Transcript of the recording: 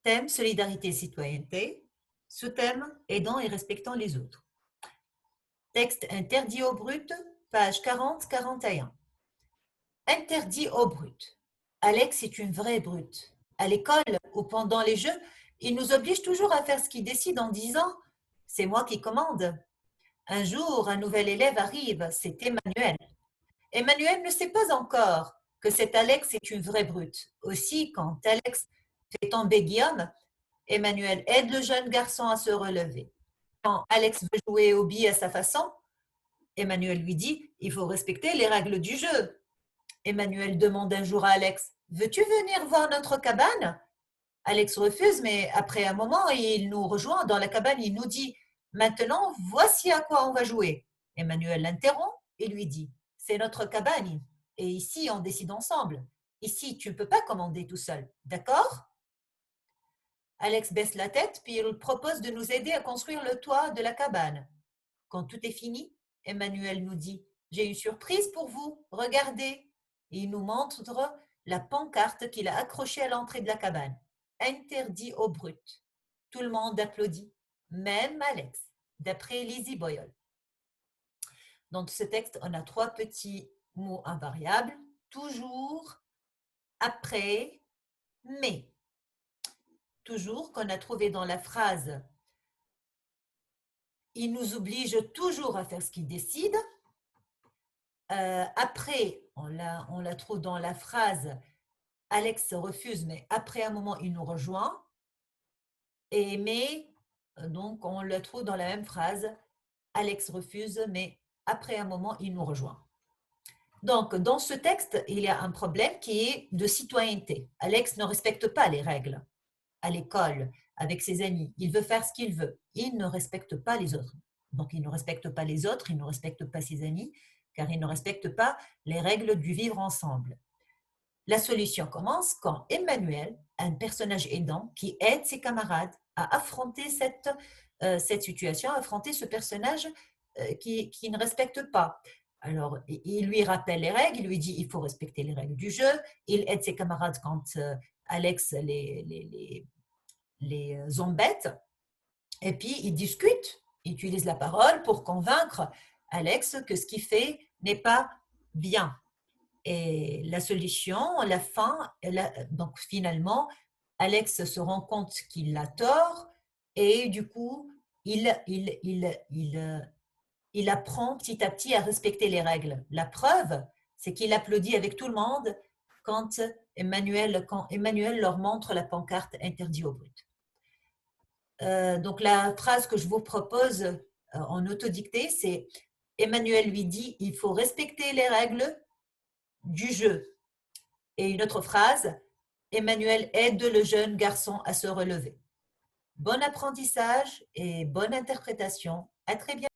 Thème solidarité et citoyenneté. Sous-thème aidant et respectant les autres. Texte interdit au brut, page 40-41. Interdit au brut. Alex est une vraie brute. À l'école ou pendant les jeux, il nous oblige toujours à faire ce qu'il décide en disant « c'est moi qui commande ». Un jour, un nouvel élève arrive, c'est Emmanuel. Emmanuel ne sait pas encore que cet Alex est une vraie brute. Aussi, quand Alex fait tomber Guillaume, Emmanuel aide le jeune garçon à se relever. Quand Alex veut jouer aux billes à sa façon, Emmanuel lui dit « il faut respecter les règles du jeu ». Emmanuel demande un jour à Alex « veux-tu venir voir notre cabane ?» Alex refuse, mais après un moment, il nous rejoint dans la cabane, il nous dit « maintenant, voici à quoi on va jouer ». Emmanuel l'interrompt et lui dit « c'est notre cabane et ici, on décide ensemble. Ici, tu ne peux pas commander tout seul, d'accord ?» Alex baisse la tête, puis il propose de nous aider à construire le toit de la cabane. Quand tout est fini, Emmanuel nous dit « j'ai une surprise pour vous, regardez ». Il nous montre la pancarte qu'il a accrochée à l'entrée de la cabane. Interdit au brut. Tout le monde applaudit, même Alex, d'après Lizzie Boyle. Dans ce texte, on a 3 petits mots invariables, toujours, après, mais. Toujours qu'on a trouvé dans la phrase « il nous oblige toujours à faire ce qu'il décide ». Après, on la trouve dans la phrase « Alex refuse, mais après un moment, il nous rejoint ». Et mais, donc, on la trouve dans la même phrase « Alex refuse, mais après un moment, il nous rejoint ». Donc, dans ce texte, il y a un problème qui est de citoyenneté. Alex ne respecte pas les règles à l'école, avec ses amis. Il veut faire ce qu'il veut. Il ne respecte pas les autres. Donc, il ne respecte pas les autres, il ne respecte pas ses amis, car il ne respecte pas les règles du vivre ensemble. La solution commence quand Emmanuel, un personnage aidant, qui aide ses camarades à affronter cette situation, à affronter ce personnage qui ne respecte pas. Alors, il lui rappelle les règles, il lui dit il faut respecter les règles du jeu, il aide ses camarades quand Alex les embête, et puis ils discutent, ils utilisent la parole pour convaincre Alex que ce qu'il fait n'est pas bien. Et la solution, la fin, donc finalement, Alex se rend compte qu'il a tort et du coup, il apprend petit à petit à respecter les règles. La preuve, c'est qu'il applaudit avec tout le monde quand Emmanuel leur montre la pancarte interdit au brut. Donc la phrase que je vous propose en autodictée, c'est Emmanuel lui dit il faut respecter les règles du jeu. Et une autre phrase, Emmanuel aide le jeune garçon à se relever. Bon apprentissage et bonne interprétation. À très bientôt.